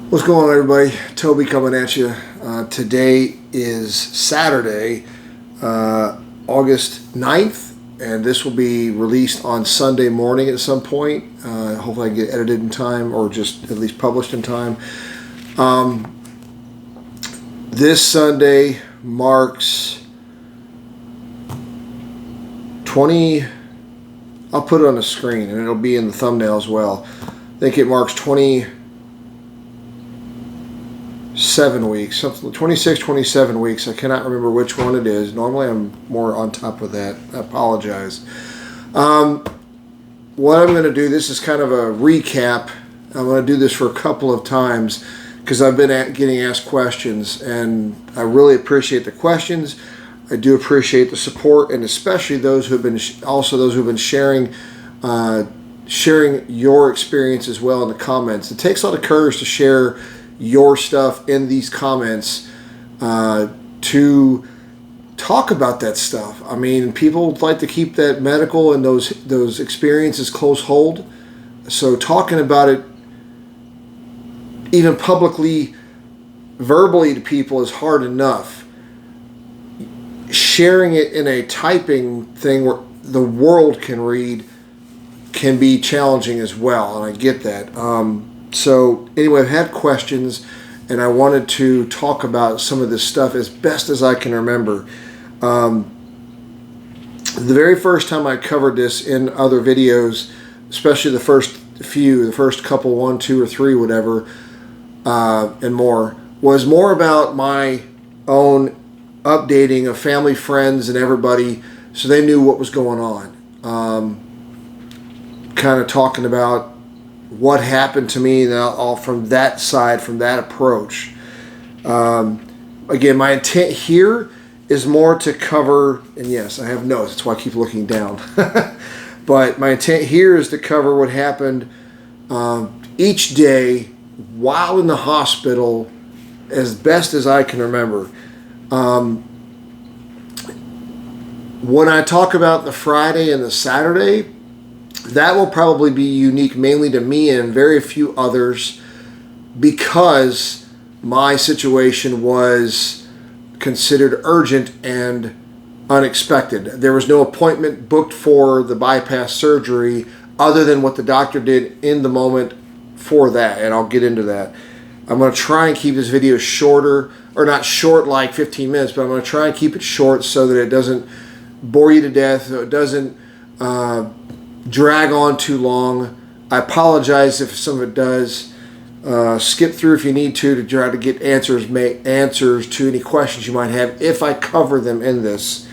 What's going on, everybody? Toby coming at you. Today is Saturday, August 9th, and this will be released on Sunday morning at some point. Hopefully I can get edited in time, or just at least published in time. This Sunday marks 20... I'll put it on the screen, and it'll be in the thumbnail as well. I think it marks 27 weeks, something 26, 27 weeks. I cannot remember which one it is. Normally I'm more on top of that. I apologize. What I'm going to do, this is kind of a recap. I'm going to do this for a couple of times because I've been getting asked questions, and I really appreciate the questions. I do appreciate the support, and especially those who have been sharing your experience as well in the comments. It takes a lot of courage to share your stuff in these comments, to talk about that stuff. I mean, people like to keep that medical and those experiences close hold. So talking about it even publicly, verbally to people is hard enough. Sharing it in a typing thing where the world can read can be challenging as well, and I get that. So anyway, I've had questions, and I wanted to talk about some of this stuff as best as I can remember. The very first time I covered this in other videos, especially the first couple, 1, 2, or 3, whatever, and more, was more about my own updating of family, friends, and everybody, so they knew what was going on. Kind of talking about what happened to me, all from that side, from that approach. Again, my intent here is more to cover, and yes, I have notes, that's why I keep looking down. But my intent here is to cover what happened each day while in the hospital as best as I can remember. When I talk about the Friday and the Saturday, that will probably be unique mainly to me and very few others, because my situation was considered urgent and unexpected. There was no appointment booked for the bypass surgery other than what the doctor did in the moment for that, and I'll get into that. I'm going to try and keep this video shorter, or not short like 15 minutes, but I'm going to try and keep it short so that it doesn't bore you to death, so it doesn't drag on too long. I apologize if some of it does. Skip through if you need to try to get answers to any questions you might have if I cover them in this.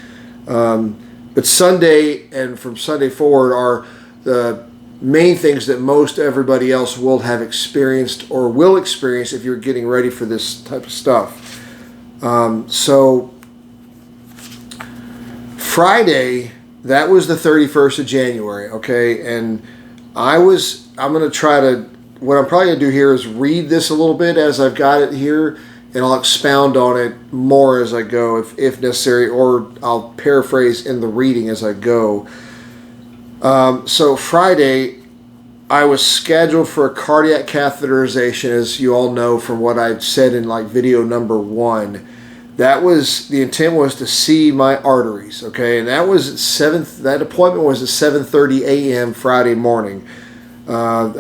But Sunday and from Sunday forward are the main things that most everybody else will have experienced or will experience if you're getting ready for this type of stuff. So Friday, that was the 31st of January, okay? And what I'm probably going to do here is read this a little bit as I've got it here, and I'll expound on it more as I go if necessary, or I'll paraphrase in the reading as I go. So Friday, I was scheduled for a cardiac catheterization, as you all know from what I've said in like video number 1. The intent was to see my arteries, okay? And that was that appointment was at 7:30 a.m. Friday morning. I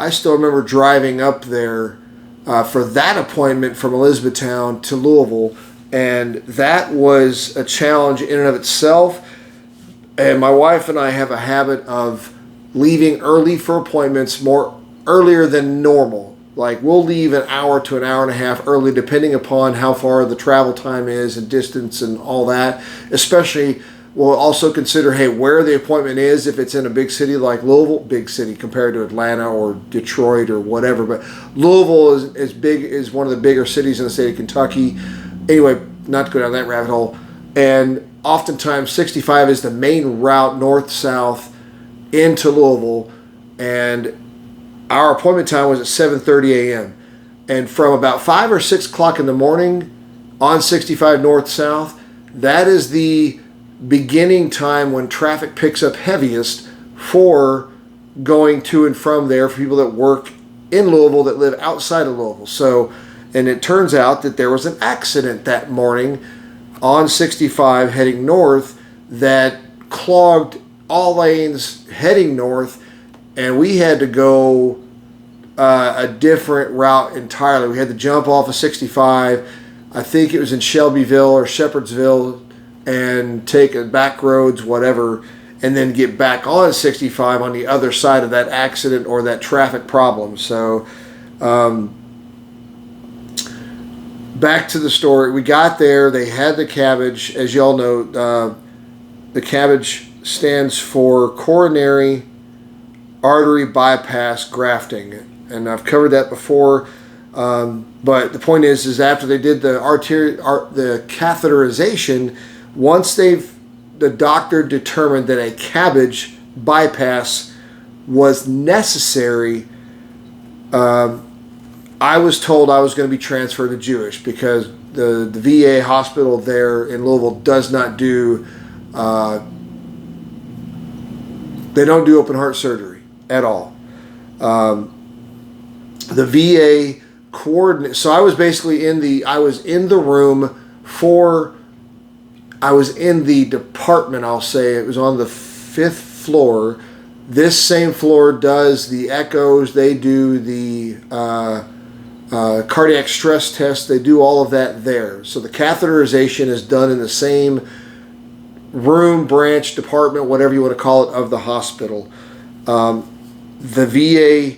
still remember driving up there for that appointment from Elizabethtown to Louisville, and that was a challenge in and of itself. And my wife and I have a habit of leaving early for appointments, more earlier than normal. Like, we'll leave an hour to an hour and a half early, depending upon how far the travel time is and distance and all that. Especially, we'll also consider, hey, where the appointment is. If it's in a big city like Louisville, big city compared to Atlanta or Detroit or whatever. But Louisville is one of the bigger cities in the state of Kentucky. Anyway, not to go down that rabbit hole. And oftentimes, 65 is the main route north-south into Louisville, and our appointment time was at 7:30 a.m. And from about 5 or 6 o'clock in the morning on 65 north-south, that is the beginning time when traffic picks up heaviest for going to and from there for people that work in Louisville that live outside of Louisville. So, and it turns out that there was an accident that morning on 65 heading north that clogged all lanes heading north, and we had to go a different route entirely. We had to jump off of 65. I think it was in Shelbyville or Shepherdsville, and take a back roads, whatever, and then get back on 65 on the other side of that accident or that traffic problem. So back to the story. We got there. They had the CABG. As y'all know, the CABG stands for coronary artery bypass grafting, and I've covered that before. But the point is after they did the the catheterization, once the doctor determined that a CABG bypass was necessary, I was told I was going to be transferred to Jewish, because the VA hospital there in Louisville does not do, they don't do open heart surgery at all. The VA coordinate. So I was basically in the department, I'll say. It was on the 5th floor. This same floor does the echoes. They do the cardiac stress test. They do all of that there. So the catheterization is done in the same room, branch, department, whatever you want to call it, of the hospital. The VA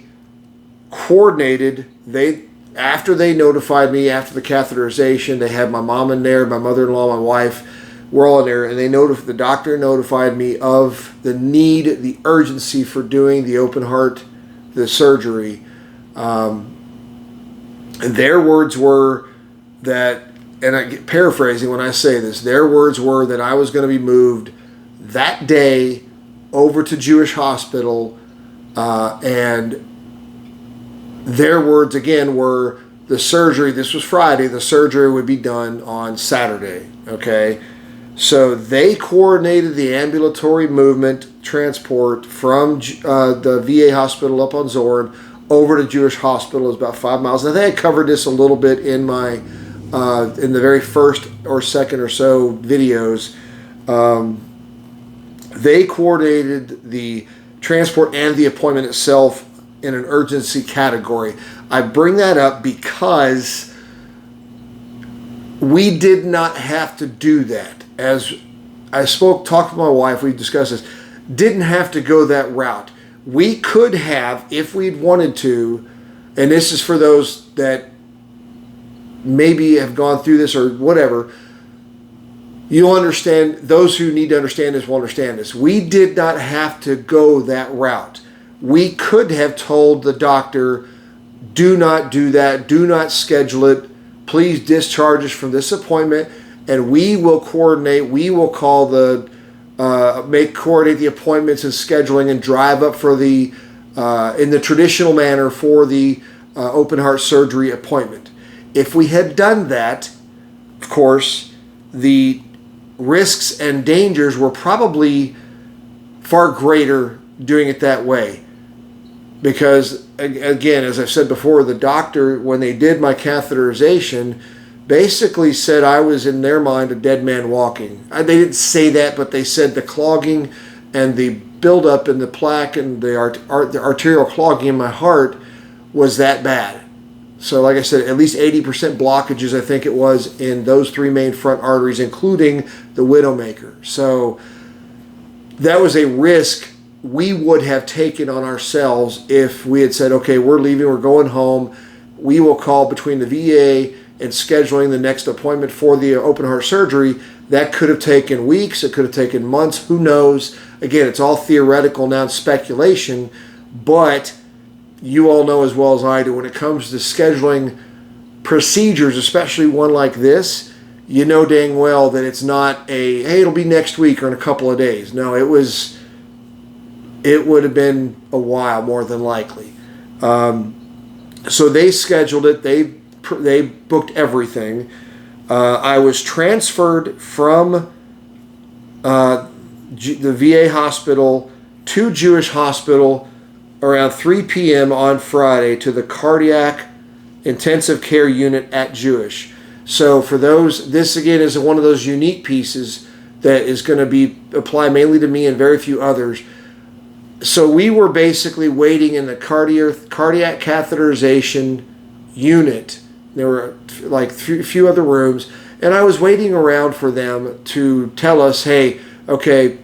coordinated. After they notified me, after the catheterization, they had my mom in there, my mother-in-law, my wife, we're all in there, and the doctor notified me of the need, the urgency for doing the open heart, the surgery. And their words were that, and I get paraphrasing when I say this, their words were that I was going to be moved that day over to Jewish Hospital, and their words again were the surgery, this was Friday, the surgery would be done on Saturday, okay? So they coordinated the ambulatory movement transport from the VA hospital up on Zorn over to Jewish Hospital. It was about 5 miles. I think I covered this a little bit in my in the very first or second or so videos. They coordinated the transport and the appointment itself in an urgency category. I bring that up because we did not have to do that. As I talked to my wife, we discussed this, didn't have to go that route. We could have, if we'd wanted to, and this is for those that maybe have gone through this or whatever, you'll understand, those who need to understand this will understand this. We did not have to go that route. We could have told the doctor, do not do that, do not schedule it, please discharge us from this appointment, and we will coordinate, we will call coordinate the appointments and scheduling and drive up for the, in the traditional manner for the open heart surgery appointment. If we had done that, of course, the risks and dangers were probably far greater doing it that way. Because, again, as I've said before, the doctor, when they did my catheterization, basically said I was, in their mind, a dead man walking. They didn't say that, but they said the clogging and the buildup in the plaque and the arterial clogging in my heart was that bad. So like I said, at least 80% blockages, I think it was, in those 3 main front arteries, including the widowmaker. So that was a risk we would have taken on ourselves if we had said, okay, we're leaving, we're going home. We will call between the VA and scheduling the next appointment for the open heart surgery. That could have taken weeks. It could have taken months. Who knows? Again, it's all theoretical now, it's speculation. But you all know as well as I do, when it comes to scheduling procedures, especially one like this, you know dang well that it's not a, hey, it'll be next week or in a couple of days. No, it would have been a while, more than likely. So they scheduled it. They booked everything. I was transferred from the VA hospital to Jewish Hospital around 3 p.m. on Friday to the cardiac intensive care unit at Jewish. So for those, this again is one of those unique pieces that is going to be applied mainly to me and very few others. So we were basically waiting in the cardiac catheterization unit. There were like a few other rooms, and I was waiting around for them to tell us, hey, okay.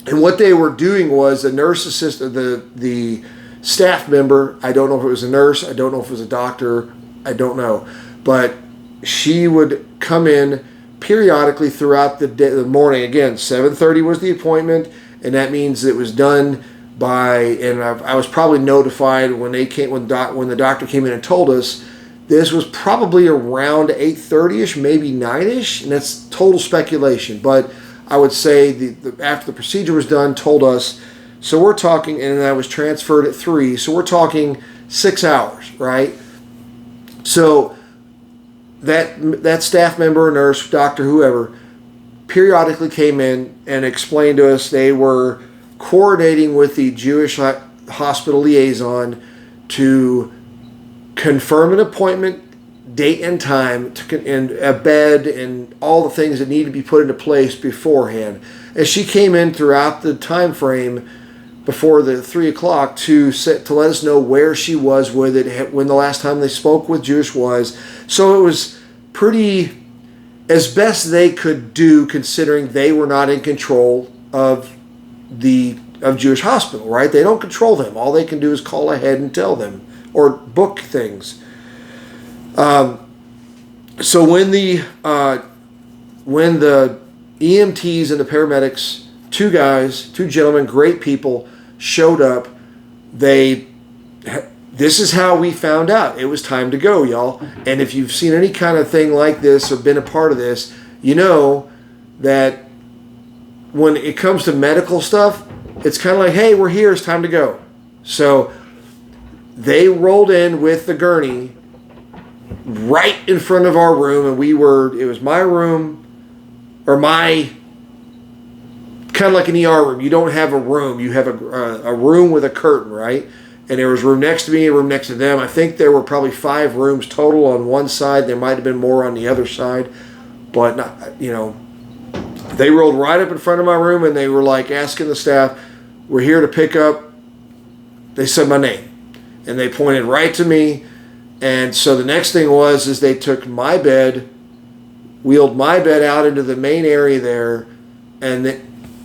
And what they were doing was the nurse assistant, the staff member, I don't know if it was a nurse, I don't know if it was a doctor, I don't know, but she would come in periodically throughout the day, the morning. Again, 7:30 was the appointment, and that means it was done by, and I was probably notified when they came, when the doctor came in and told us. This was probably around 8:30ish, maybe 9ish, and that's total speculation. But I would say after the procedure was done, told us. So we're talking, and I was transferred at 3. So we're talking 6 hours, right? So that staff member, nurse, doctor, whoever, periodically came in and explained to us they were coordinating with the Jewish hospital liaison to confirm an appointment, date and time, and a bed, and all the things that need to be put into place beforehand. And she came in throughout the time frame before the 3 o'clock to let us know where she was with it, when the last time they spoke with Jewish was. So it was pretty, as best they could do, considering they were not in control of Jewish hospital, right? They don't control them. All they can do is call ahead and tell them or book things. So when the EMTs and the paramedics, two gentlemen, great people, showed up, this is how we found out it was time to go, y'all. And if you've seen any kind of thing like this or been a part of this, you know that when it comes to medical stuff, it's kind of like, hey, we're here, it's time to go. So they rolled in with the gurney right in front of our room, and it was my room, or my, kind of like an ER room. You don't have a room, you have a room with a curtain, right? And there was a room next to me, a room next to them. I think there were probably 5 rooms total on one side. There might have been more on the other side, but not, they rolled right up in front of my room, and they were like asking the staff, we're here to pick up, they said my name, and they pointed right to me. And so the next thing is they took my bed, wheeled my bed out into the main area there, and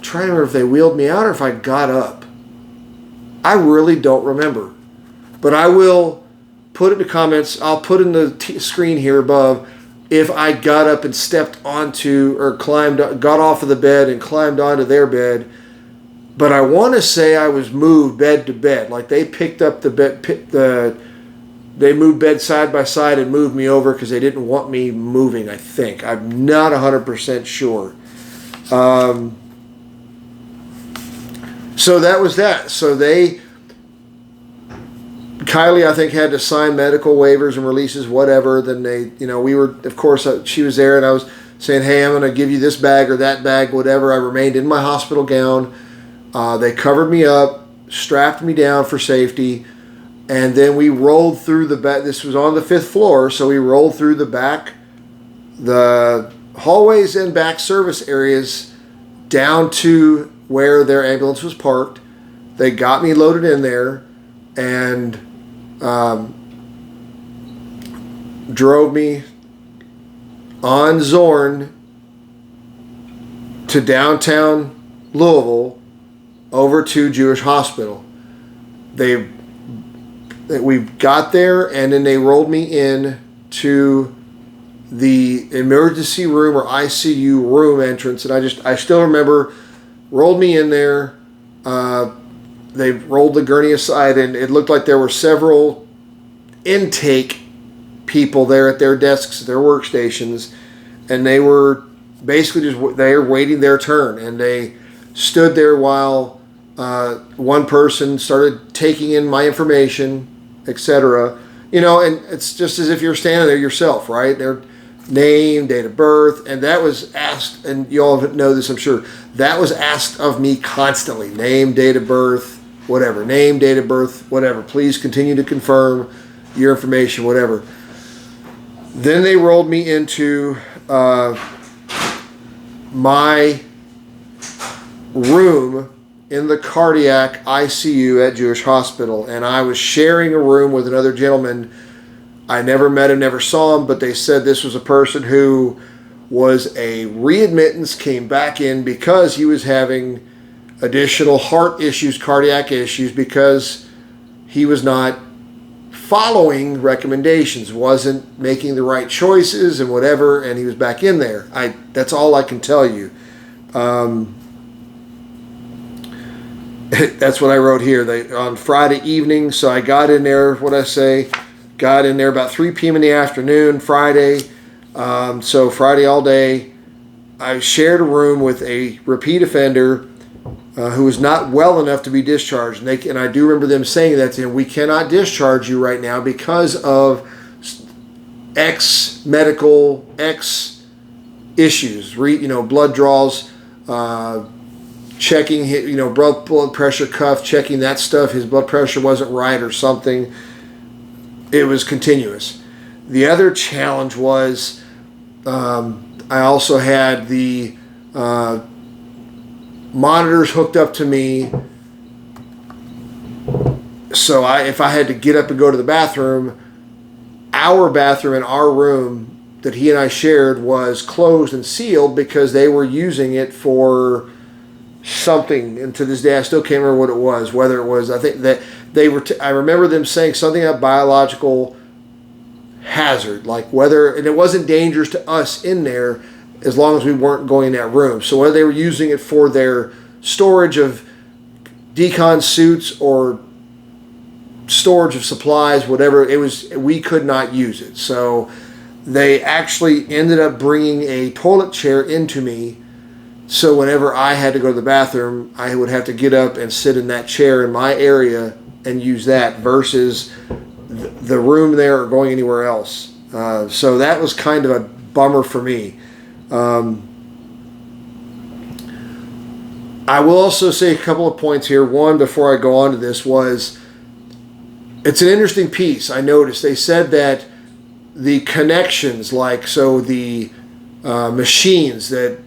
trying to remember if they wheeled me out or if I got up. I really don't remember, but I will put it in the comments. I'll put in the screen here above if I got up and stepped onto or got off of the bed and climbed onto their bed. But I want to say I was moved bed to bed, like they picked up the bed, they moved bed side by side and moved me over because they didn't want me moving, I think. I'm not 100% sure. So that was that. So Kylie, I think, had to sign medical waivers and releases, whatever. Then we were, of course, she was there, and I was saying, hey, I'm going to give you this bag or that bag, whatever. I remained in my hospital gown. They covered me up, strapped me down for safety, and then we rolled through the back. This was on the 5th floor, so we rolled through the hallways and back service areas down to where their ambulance was parked. They got me loaded in there and drove me on Zorn to downtown Louisville over to Jewish Hospital. We got there, and then they rolled me in to the emergency room or ICU room entrance, and I still remember, rolled me in there. They rolled the gurney aside, and it looked like there were several intake people there at their desks, their workstations, and they were basically they were waiting their turn, and they stood there while one person started taking in my information, etc. And it's just as if you're standing there yourself, right? Their name, date of birth, and that was asked, and you all know this, I'm sure, that was asked of me constantly. Name, date of birth, whatever, name, date of birth, whatever. Please continue to confirm your information, whatever. Then they rolled me into my room in the cardiac ICU at Jewish Hospital, and I was sharing a room with another gentleman. I never met him, never saw him, but they said this was a person who was a readmittance, came back in because he was having additional heart issues, cardiac issues, because he was not following recommendations, wasn't making the right choices and whatever, and he was back in there. That's all I can tell you. That's what I wrote here. On Friday evening, so I got in there, got in there about 3 p.m. in the afternoon, Friday. So Friday all day, I shared a room with a repeat offender who was not well enough to be discharged. And I do remember them saying that to him, we cannot discharge you right now because of X medical, X issues, blood draws, checking, blood pressure cuff, checking that stuff. His blood pressure wasn't right or something. It was continuous. The other challenge was I also had the monitors hooked up to me. So if I had to get up and go to the bathroom, our bathroom in our room that he and I shared was closed and sealed because they were using it for something, and to this day I still can't remember what it was. Whether it was, I think that they were. I remember them saying something about biological hazard, like whether, and it wasn't dangerous to us in there as long as we weren't going in that room. So whether they were using it for their storage of decon suits or storage of supplies, whatever it was, we could not use it. So they actually ended up bringing a toilet chair into me. So whenever I had to go to the bathroom, I would have to get up and sit in that chair in my area and use that versus the room there or going anywhere else. So that was kind of a bummer for me. I will also say a couple of points here. One, before I go on to this, was it's an interesting piece. I noticed they said that the connections, like the machines that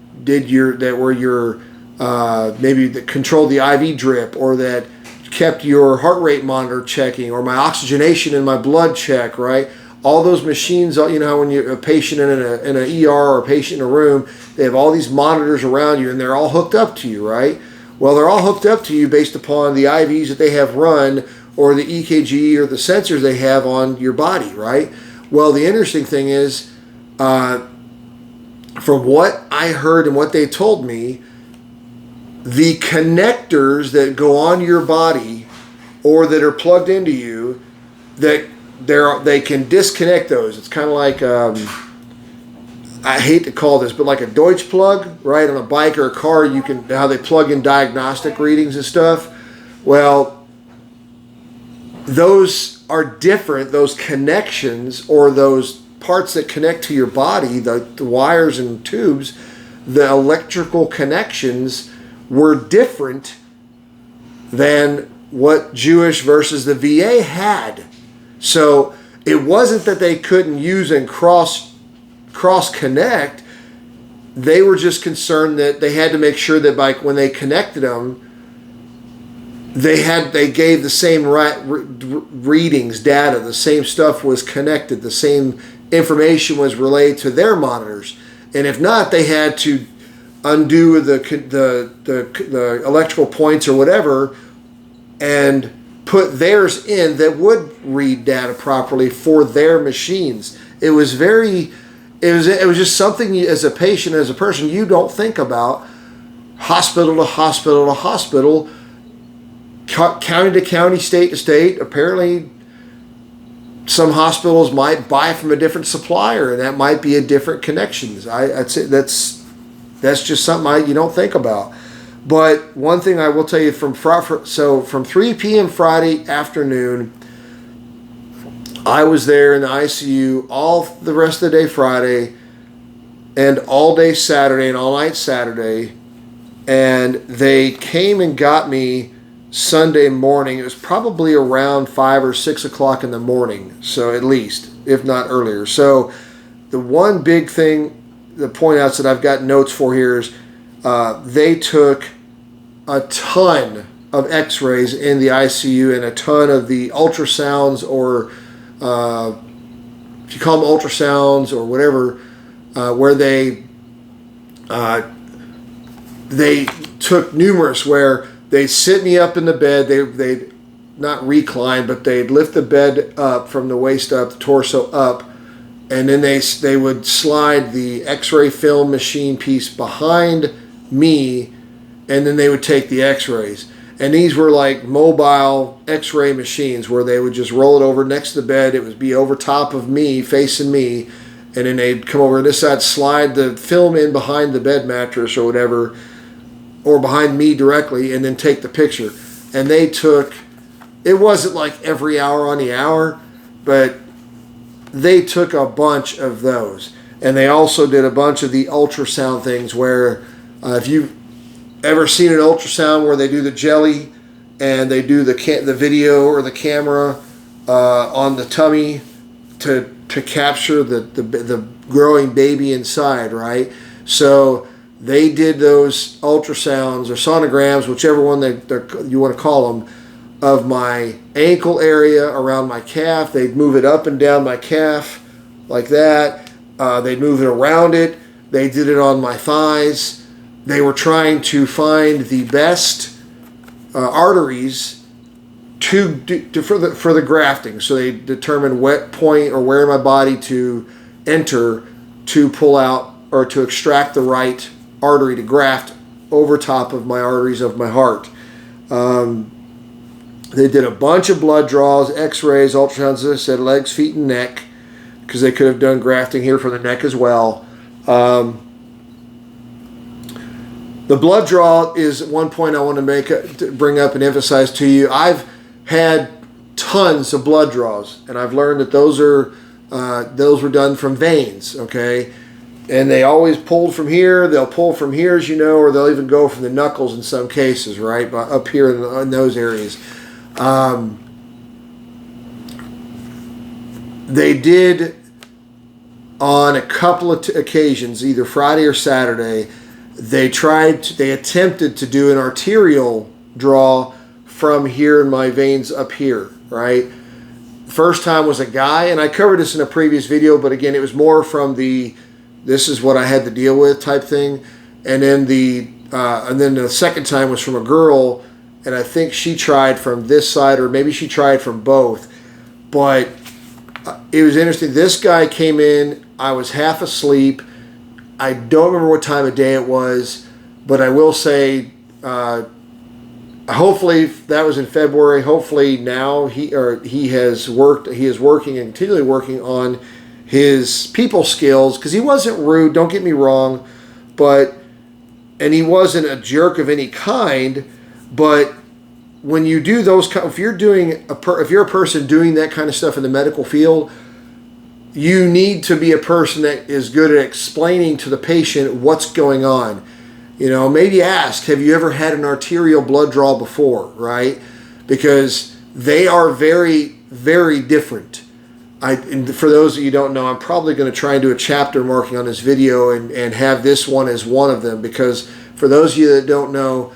were your maybe that controlled the IV drip, or that kept your heart rate monitor checking, or my oxygenation in my blood check, right? All those machines, when you're a patient in an ER or a patient in a room, they have all these monitors around you, and they're all hooked up to you, right? Well, they're all hooked up to you based upon the IVs that they have run, or the EKG, or the sensors they have on your body, right? Well, the interesting thing is, from what I heard and what they told me, the connectors that go on your body or that are plugged into you, that they can disconnect those. It's kind of like, I hate to call this, but like a Deutsch plug, right? On a bike or a car, how they plug in diagnostic readings and stuff. Well, those are different, those connections, or those parts that connect to your body, the wires and tubes, the electrical connections were different than what Jewish versus the VA had. So it wasn't that they couldn't use and cross connect. They were just concerned that they had to make sure that when they connected them, they gave the same readings, data, the same stuff was connected, the same information was relayed to their monitors, and if not, they had to undo the electrical points or whatever, and put theirs in that would read data properly for their machines. It was just something as a patient, as a person, you don't think about. Hospital to hospital to hospital, county to county, state to state. Apparently, some hospitals might buy from a different supplier, and that might be a different connections. I'd say that's just something you don't think about. But one thing I will tell you, from 3 p.m. Friday afternoon, I was there in the ICU all the rest of the day Friday, and all day Saturday, and all night Saturday, and they came and got me Sunday morning. It was probably around 5 or 6 o'clock in the morning, so at least, if not earlier. So the one big thing, the point outs that I've got notes for here is they took a ton of x-rays in the ICU and a ton of the ultrasounds, or if you call them ultrasounds or whatever, where they took numerous, where they'd sit me up in the bed, they'd not recline, but they'd lift the bed up from the waist up, the torso up, and then they would slide the x-ray film machine piece behind me, and then they would take the x-rays. And these were like mobile x-ray machines where they would just roll it over next to the bed. It would be over top of me, facing me, and then they'd come over this side, slide the film in behind the bed mattress or whatever, or behind me directly, and then take the picture. And they took, it wasn't like every hour on the hour, but they took a bunch of those. And they also did a bunch of the ultrasound things where if you've ever seen an ultrasound where they do the jelly and they do the video or the camera on the tummy to capture the growing baby inside, right? So they did those ultrasounds or sonograms, whichever one you want to call them, of my ankle area around my calf. They'd move it up and down my calf like that. They'd move it around it. They did it on my thighs. They were trying to find the best arteries for the grafting. So they determined what point or where in my body to enter to pull out or to extract the right artery to graft over top of my arteries of my heart. They did a bunch of blood draws, x-rays, ultrasounds, as I said, legs, feet, and neck, because they could have done grafting here for the neck as well. The blood draw is one point I want to bring up and emphasize to you. I've had tons of blood draws, and I've learned that those were done from veins, okay? And they always pulled from here. They'll pull from here, as you know, or they'll even go from the knuckles in some cases, right, up here in those areas. They did on a couple of occasions, either Friday or Saturday, they attempted to do an arterial draw from here in my veins up here, right? First time was a guy, and I covered this in a previous video, but again, it was more from this is what I had to deal with type thing. And then the second time was from a girl, and I think she tried from this side, or maybe she tried from both. But it was interesting. This guy came in, I was half asleep. I don't remember what time of day it was, but I will say, hopefully that was in February. Hopefully now he is working and continually working on his people skills, because he wasn't rude, don't get me wrong, and he wasn't a jerk of any kind. But when you do those, if you're a person doing that kind of stuff in the medical field, you need to be a person that is good at explaining to the patient what's going on. You know, maybe ask, have you ever had an arterial blood draw before, right? Because they are very, very different. And for those of you who don't know, I'm probably going to try and do a chapter marking on this video and have this one as one of them, because for those of you that don't know,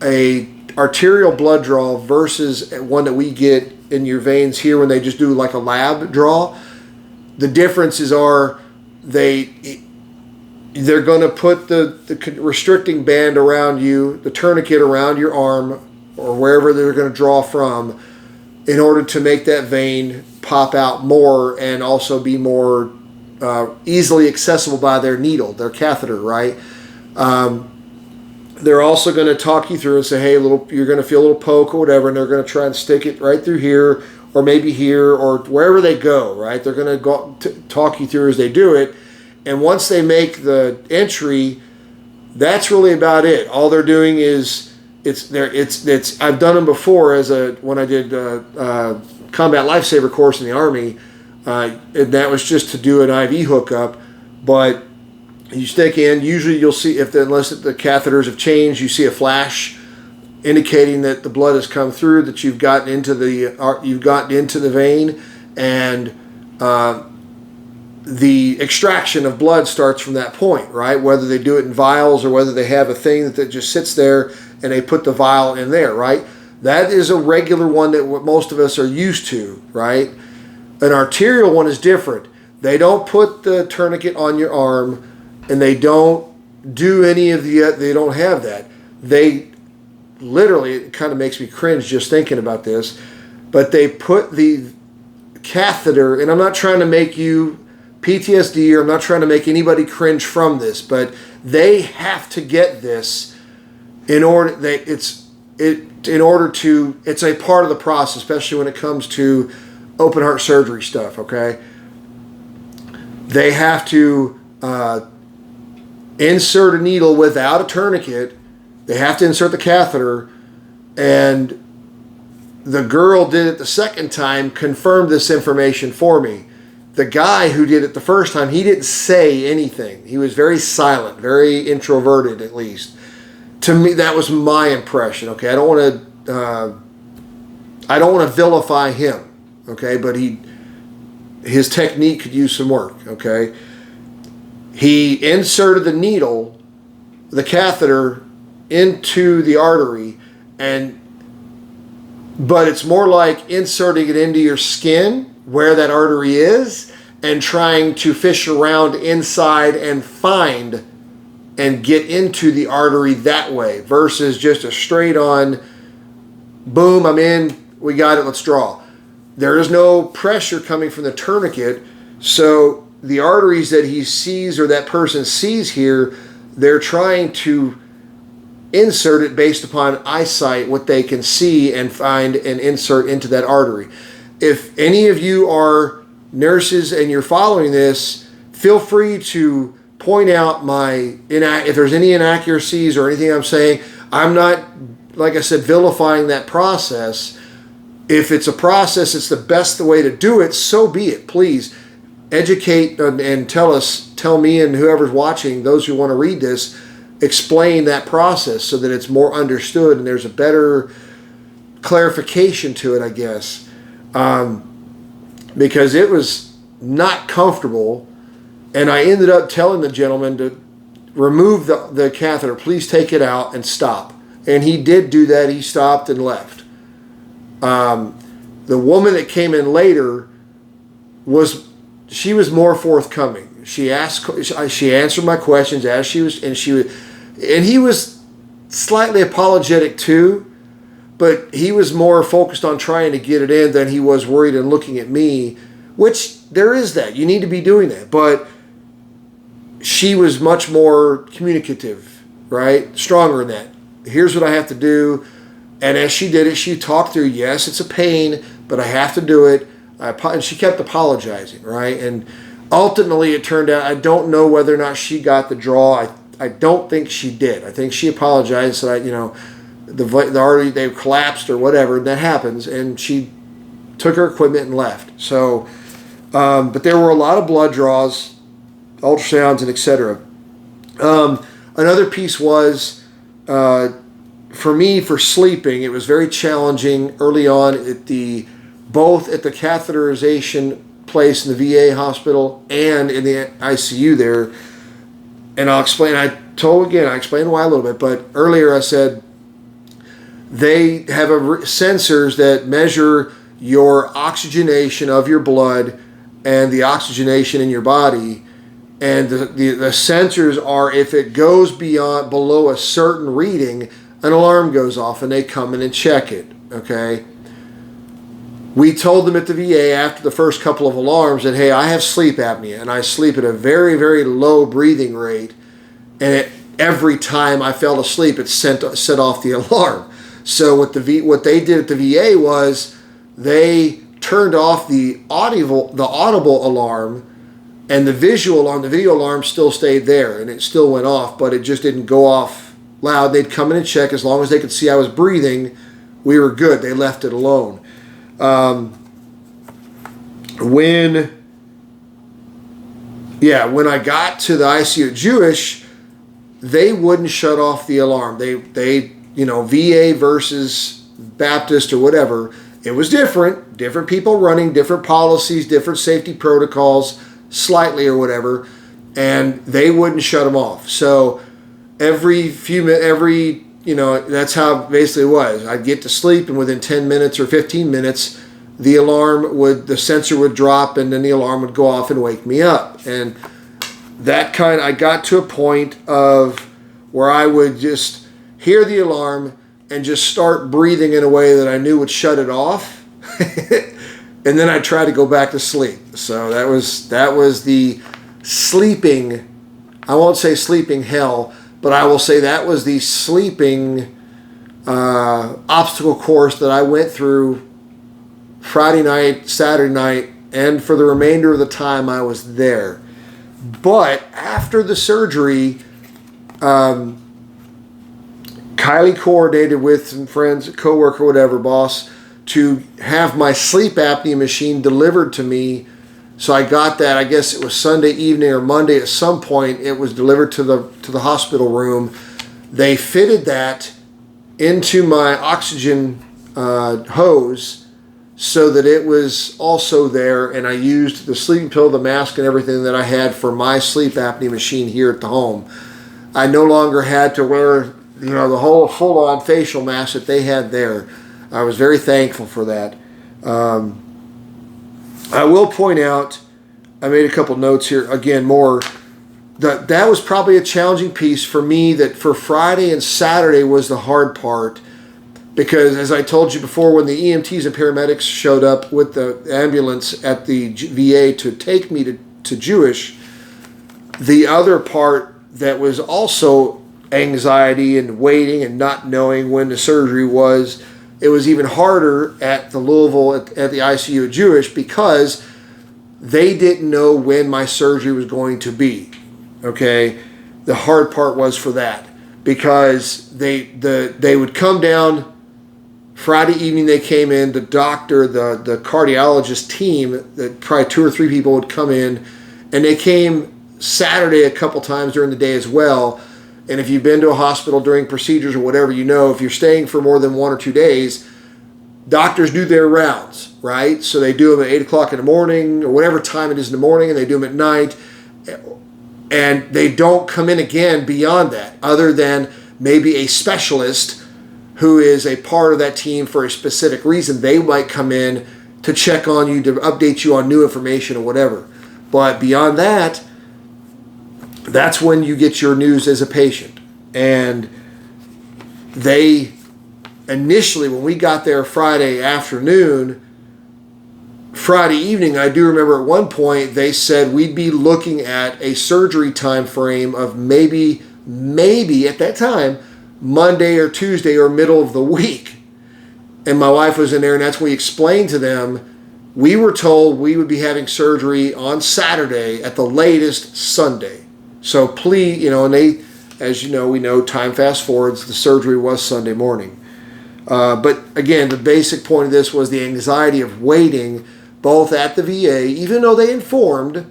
a arterial blood draw versus one that we get in your veins here when they just do like a lab draw, the differences are they're going to put the restricting band around you, the tourniquet around your arm or wherever they're going to draw from, in order to make that vein pop out more and also be more easily accessible by their needle, their catheter, right? They're also going to talk you through and say, hey, you're going to feel a little poke or whatever, and they're going to try and stick it right through here or maybe here or wherever they go, right? They're going to go talk you through as they do it. And once they make the entry, that's really about it. All they're doing is I've done them before when I did combat lifesaver course in the Army, and that was just to do an IV hookup. But you stick in. Usually, you'll see unless the catheters have changed, you see a flash indicating that the blood has come through, that you've gotten into the vein, and the extraction of blood starts from that point, right? Whether they do it in vials or whether they have a thing that just sits there and they put the vial in there, right? That is a regular one that what most of us are used to, right? An arterial one is different. They don't put the tourniquet on your arm, and they don't do any of they don't have that. They literally, it kind of makes me cringe just thinking about this, but they put the catheter, and I'm not trying to make you PTSD, or I'm not trying to make anybody cringe from this, but they have to get this in order, it's a part of the process, especially when it comes to open heart surgery stuff, okay? They have to insert a needle without a tourniquet. They have to insert the catheter, and the girl did it the second time, confirmed this information for me. The guy who did it the first time, he didn't say anything. He was very silent, very introverted at least. To me, that was my impression, okay? I don't want to vilify him, okay? But his technique could use some work, okay? He inserted the needle, the catheter, into the artery, but it's more like inserting it into your skin where that artery is and trying to fish around inside and find and get into the artery that way versus just a straight on, boom, I'm in, we got it, let's draw. There is no pressure coming from the tourniquet, so the arteries that he sees or that person sees here, they're trying to insert it based upon eyesight, what they can see and find and insert into that artery. If any of you are nurses and you're following this, feel free to point out if there's any inaccuracies or anything I'm saying. I'm not, like I said, vilifying that process. If it's a process, it's the best way to do it, so be it. Please educate and tell me and whoever's watching, those who want to read this, explain that process so that it's more understood and there's a better clarification to it, I guess. Because it was not comfortable, and I ended up telling the gentleman to remove the catheter, please take it out and stop. And he did do that. He stopped and left. The woman that came in later was more forthcoming. She answered my questions as she was, and he was slightly apologetic too, but he was more focused on trying to get it in than he was worried and looking at me, which there is that. You need to be doing that. But she was much more communicative, right? Stronger in that. Here's what I have to do. And as she did it, she talked through, yes, it's a pain, but I have to do it. And she kept apologizing, right? And ultimately it turned out, I don't know whether or not she got the draw. I don't think she did. I think she apologized, so the artery, they collapsed or whatever, and that happens, and she took her equipment and left. So, but there were a lot of blood draws, ultrasounds, and etc. Another piece was, for me, for sleeping, it was very challenging early on both at the catheterization place in the VA hospital and in the ICU there. And I'll explain, I explained why a little bit, but earlier I said they have sensors that measure your oxygenation of your blood and the oxygenation in your body. And the sensors are, if it goes below a certain reading, an alarm goes off and they come in and check it, okay? We told them at the VA after the first couple of alarms that, hey, I have sleep apnea and I sleep at a very, very low breathing rate, and every time I fell asleep, it set off the alarm. So what they did at the VA was they turned off the audible alarm, and the video alarm still stayed there, and it still went off, but it just didn't go off loud. They'd come in and check. As long as they could see I was breathing, we were good. They left it alone. When I got to the ICU at Jewish, they wouldn't shut off the alarm. They VA versus Baptist or whatever, it was different. Different people running, different policies, different safety protocols, slightly or whatever, and they wouldn't shut them off. So every few minutes, that's how basically it was. I'd get to sleep, and within 10 minutes or 15 minutes, the sensor would drop, and then the alarm would go off and wake me up. And I got to a point of where I would just hear the alarm and just start breathing in a way that I knew would shut it off. And then I'd try to go back to sleep. So that was the sleeping, I won't say sleeping hell, but I will say that was the sleeping obstacle course that I went through Friday night, Saturday night, and for the remainder of the time I was there. But after the surgery, Kylie coordinated with some friends, coworker, whatever, boss, to have my sleep apnea machine delivered to me. So I got that, I guess it was Sunday evening or Monday at some point. It was delivered to the hospital room. They fitted that into my oxygen hose so that it was also there, and I used the sleeping pill, the mask, and everything that I had for my sleep apnea machine here at the home. I no longer had to wear the whole full-on facial mask that they had there. I was very thankful for that. I will point out, I made a couple notes here, again, more, that was probably a challenging piece for me, that for Friday and Saturday was the hard part, because as I told you before, when the EMTs and paramedics showed up with the ambulance at the VA to take me to Jewish, the other part that was also anxiety and waiting and not knowing when the surgery was, it was even harder at the Louisville, at the ICU at Jewish, because they didn't know when my surgery was going to be. Okay? The hard part was for that, because they would come down Friday evening. They came in, the doctor, the cardiologist team, that probably 2 or 3 people would come in, and they came Saturday a couple times during the day as well. And if you've been to a hospital during procedures or whatever, if you're staying for more than 1 or 2 days, doctors do their rounds, right? So they do them at 8 o'clock in the morning or whatever time it is in the morning, and they do them at night. And they don't come in again beyond that, other than maybe a specialist who is a part of that team for a specific reason. They might come in to check on you, to update you on new information or whatever. But beyond that, that's when you get your news as a patient. And they initially, when we got there Friday afternoon, Friday evening, I do remember at one point they said we'd be looking at a surgery time frame of maybe at that time, Monday or Tuesday or middle of the week. And my wife was in there, and that's when we explained to them, we were told we would be having surgery on Saturday, at the latest Sunday. So please, and they, as you know, we know time fast forwards, the surgery was Sunday morning. But again, the basic point of this was the anxiety of waiting, both at the VA, even though they informed,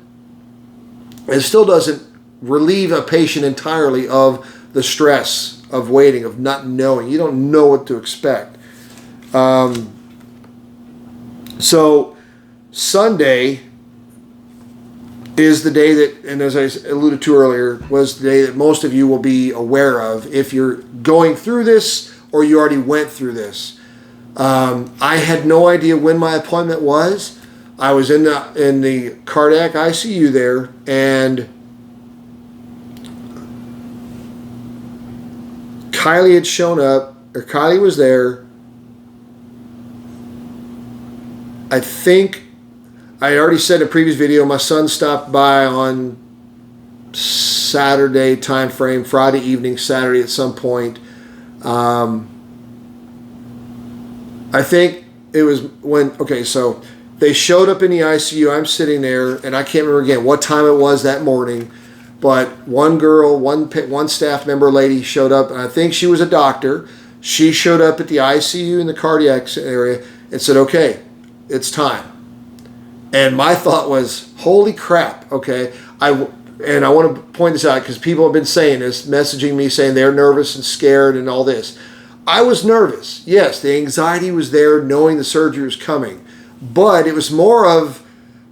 it still doesn't relieve a patient entirely of the stress of waiting, of not knowing. You don't know what to expect. So Sunday is the day that, and as I alluded to earlier, was the day that most of you will be aware of if you're going through this or you already went through this. I had no idea when my appointment was. I was in the cardiac ICU there, and Kylie had shown up, or Kylie was there. I think I already said in a previous video, my son stopped by on Saturday time frame, Friday evening, Saturday at some point. I think it was so they showed up in the ICU. I'm sitting there, and I can't remember again what time it was that morning, but one girl, one staff member lady showed up, and I think she was a doctor. She showed up at the ICU in the cardiac area and said, okay, it's time. And my thought was, holy crap, okay. I want to point this out because people have been saying this, messaging me saying they're nervous and scared and all this. I was nervous. Yes, the anxiety was there, knowing the surgery was coming. But it was more of,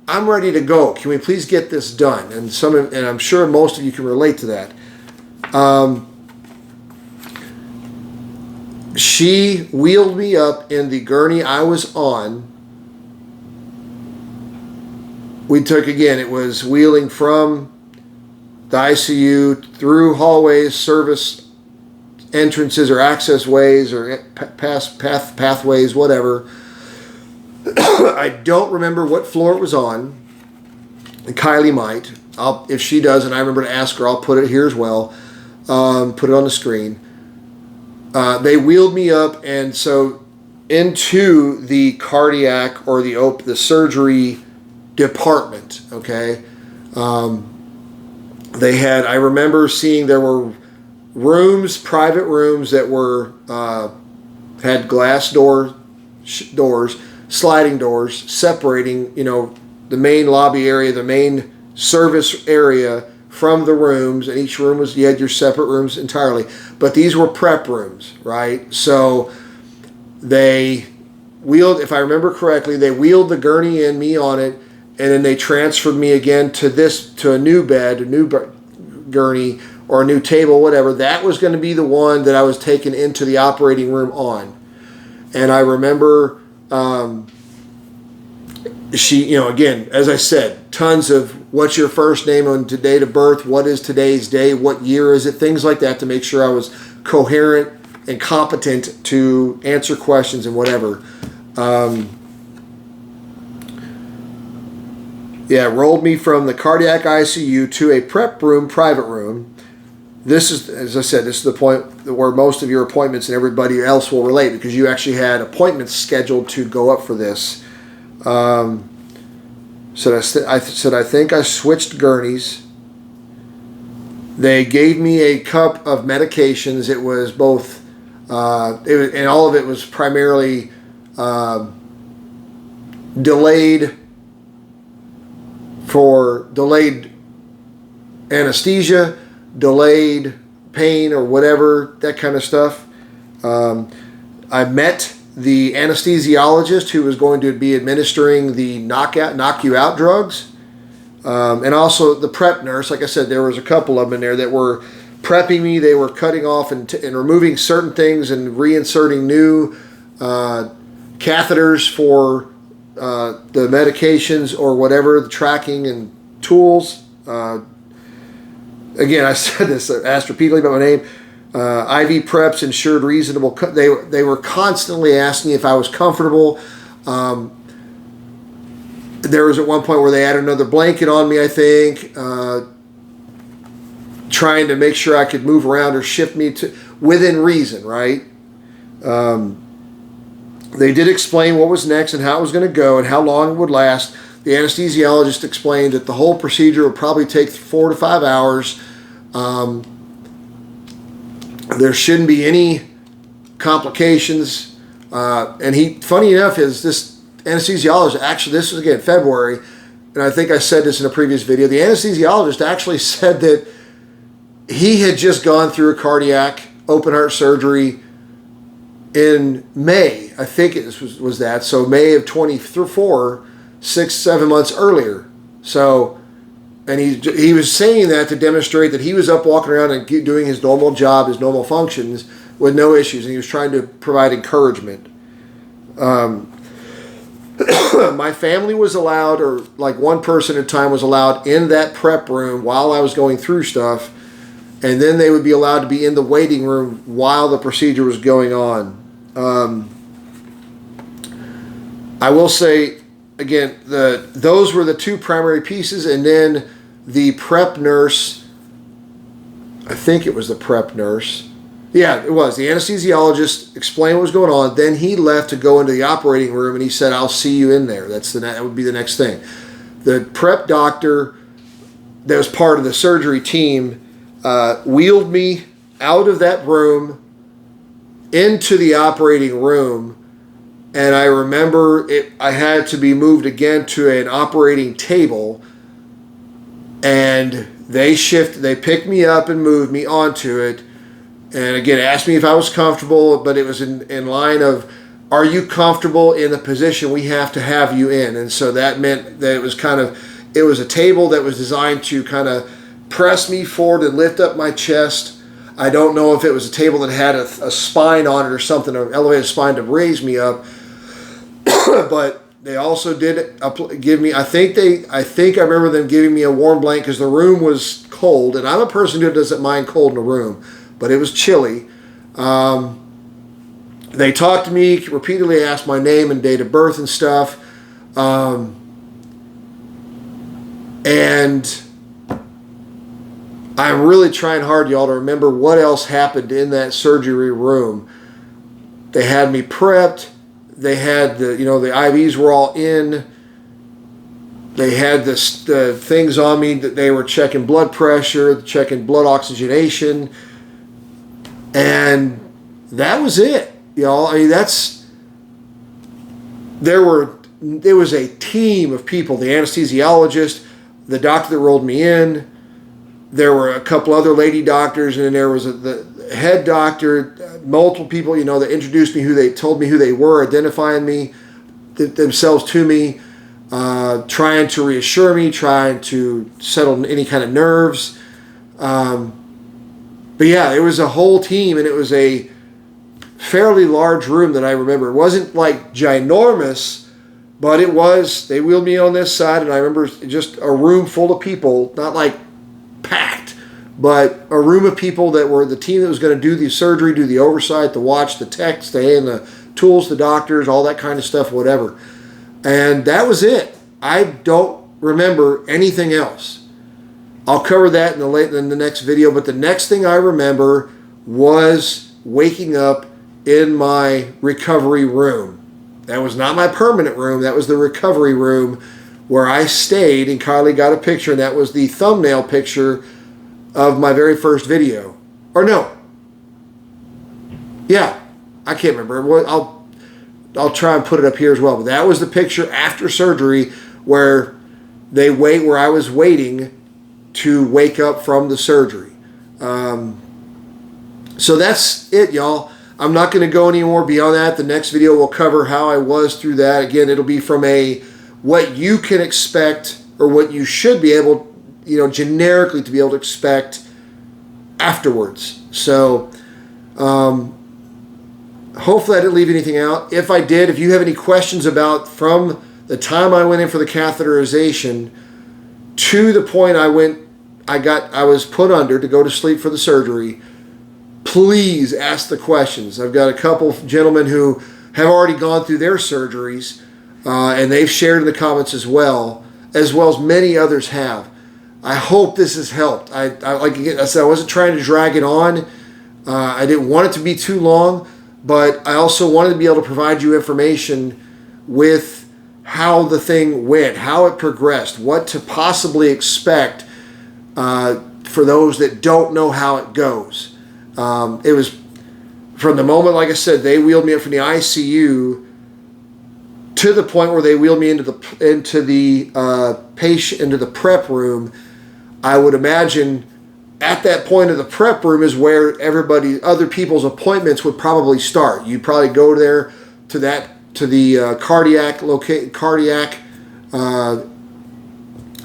I'm ready to go. Can we please get this done? And I'm sure most of you can relate to that. She wheeled me up in the gurney I was on. We took, again, it was wheeling from the ICU through hallways, service entrances or access ways or pathways, whatever. I don't remember what floor it was on. Kylie might. If she does, and I remember to ask her, I'll put it here as well. Put it on the screen. They wheeled me up, and so into the cardiac or the surgery department. Okay, they had. I remember seeing there were rooms, private rooms that were had glass doors, sliding doors separating, the main lobby area, the main service area from the rooms, and each room you had your separate rooms entirely. But these were prep rooms, right? So they wheeled, if I remember correctly, they wheeled the gurney in, me on it, and then they transferred me again to a new bed, a new gurney, or a new table, whatever. That was going to be the one that I was taken into the operating room on. And I remember she, again, as I said, tons of what's your first name and date of birth, what is today's day, what year is it, things like that to make sure I was coherent and competent to answer questions and whatever. Rolled me from the cardiac ICU to a prep room, private room. This is, as I said, this is the point where most of your appointments and everybody else will relate, because you actually had appointments scheduled to go up for this. I think I switched gurneys. They gave me a cup of medications. It was both, and all of it was primarily delayed anesthesia, delayed pain or whatever, that kind of stuff. I met the anesthesiologist who was going to be administering the knock you out drugs, and also the prep nurse. Like I said, there was a couple of them in there that were prepping me. They were cutting off and removing certain things and reinserting new catheters for the medications or whatever, the tracking and tools. Again, I said this, asked repeatedly about my name. IV preps ensured reasonable. They were constantly asking me if I was comfortable. There was at one point where they added another blanket on me, I think, trying to make sure I could move around or shift me to within reason, right? They did explain what was next and how it was going to go and how long it would last. The anesthesiologist explained that the whole procedure would probably take 4 to 5 hours. There shouldn't be any complications. And funny enough, is this anesthesiologist, actually, this was again February, and I think I said this in a previous video, the anesthesiologist actually said that he had just gone through a cardiac open heart surgery in May. I think it was that. So May of 24, 6-7 months earlier. So, and he was saying that to demonstrate that he was up walking around and doing his normal job, his normal functions with no issues, and he was trying to provide encouragement. My family was allowed, or like one person at a time was allowed in that prep room while I was going through stuff, and then they would be allowed to be in the waiting room while the procedure was going on. I will say, again, those were the two primary pieces, and then the prep nurse, I think it was the prep nurse. Yeah, it was. The anesthesiologist explained what was going on. Then he left to go into the operating room, and he said, "I'll see you in there." That would be the next thing. The prep doctor that was part of the surgery team wheeled me out of that room into the operating room. And I remember I had to be moved again to an operating table, and they picked me up and moved me onto it, And again, asked me if I was comfortable, but it was in line of, are you comfortable in the position we have to have you in? And so that meant that it was a table that was designed to kind of press me forward and lift up my chest. I don't know if it was a table that had a spine on it or something, an elevated spine to raise me up. But they also did give me, I think I remember them giving me a warm blanket because the room was cold. And I'm a person who doesn't mind cold in a room, but it was chilly. They talked to me, repeatedly asked my name and date of birth and stuff. And I'm really trying hard, y'all, to remember what else happened in that surgery room. They had me prepped. They had the IVs were all in. They had the things on me that they were checking blood pressure, checking blood oxygenation. And that was it, y'all. I mean, there was a team of people, the anesthesiologist, the doctor that rolled me in. There were a couple other lady doctors, and then there was the head doctor, multiple people, that introduced me, told me who they were, identifying themselves to me, trying to reassure me, trying to settle any kind of nerves. But yeah, it was a whole team, and it was a fairly large room that I remember. It wasn't like ginormous, but it was, they wheeled me on this side, and I remember just a room full of people, not like packed, but a room of people that were the team that was going to do the surgery, do the oversight, the watch, the techs, the tools, the doctors, all that kind of stuff, whatever. And that was it. I don't remember anything else. I'll cover that in the next video, but the next thing I remember was waking up in my recovery room. That was not my permanent room. That was the recovery room where I stayed, and Kylie got a picture, and that was the thumbnail picture of my very first video. Or no. Yeah, I can't remember. I'll try and put it up here as well. But that was the picture after surgery where I was waiting to wake up from the surgery. So that's it, y'all. I'm not going to go any more beyond that. The next video will cover how I was through that. Again, it'll be from what you can expect, or what you should be able, generically to be able to expect afterwards. So hopefully I didn't leave anything out. If I did, if you have any questions about from the time I went in for the catheterization to the point I was put under to go to sleep for the surgery, please ask the questions. I've got a couple of gentlemen who have already gone through their surgeries, and they've shared in the comments as well as many others have. I hope this has helped. Like I said, I wasn't trying to drag it on. I didn't want it to be too long, but I also wanted to be able to provide you information with how the thing went, how it progressed, what to possibly expect for those that don't know how it goes. It was from the moment, like I said, they wheeled me up from the ICU to the point where they wheeled me into the prep room. I would imagine at that point of the prep room is where other people's appointments would probably start. You'd probably go there to the cardiac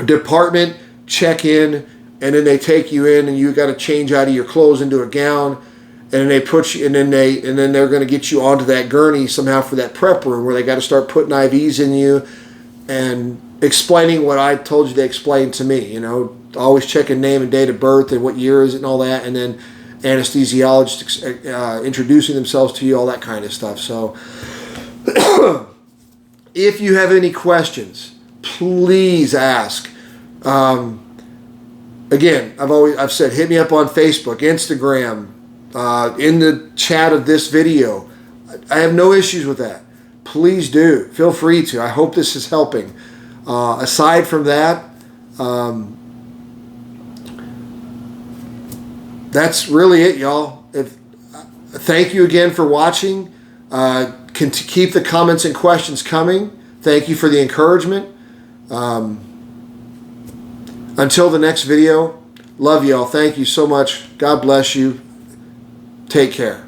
department, check in, and then they take you in, and you got to change out of your clothes into a gown, and then they put you, and then they're going to get you onto that gurney somehow for that prep room where they got to start putting IVs in you and explaining what I told you they explained to me. Always checking name and date of birth and what year is it and all that, and then anesthesiologists introducing themselves to you, all that kind of stuff. So if you have any questions, please ask. Again, I've said, hit me up on Facebook, Instagram, in the chat of this video. I have no issues with that. Please do. Feel free to. I hope this is helping. Aside from that, that's really it, y'all. Thank you again for watching. Keep the comments and questions coming. Thank you for the encouragement. Until the next video, love y'all. Thank you so much. God bless you. Take care.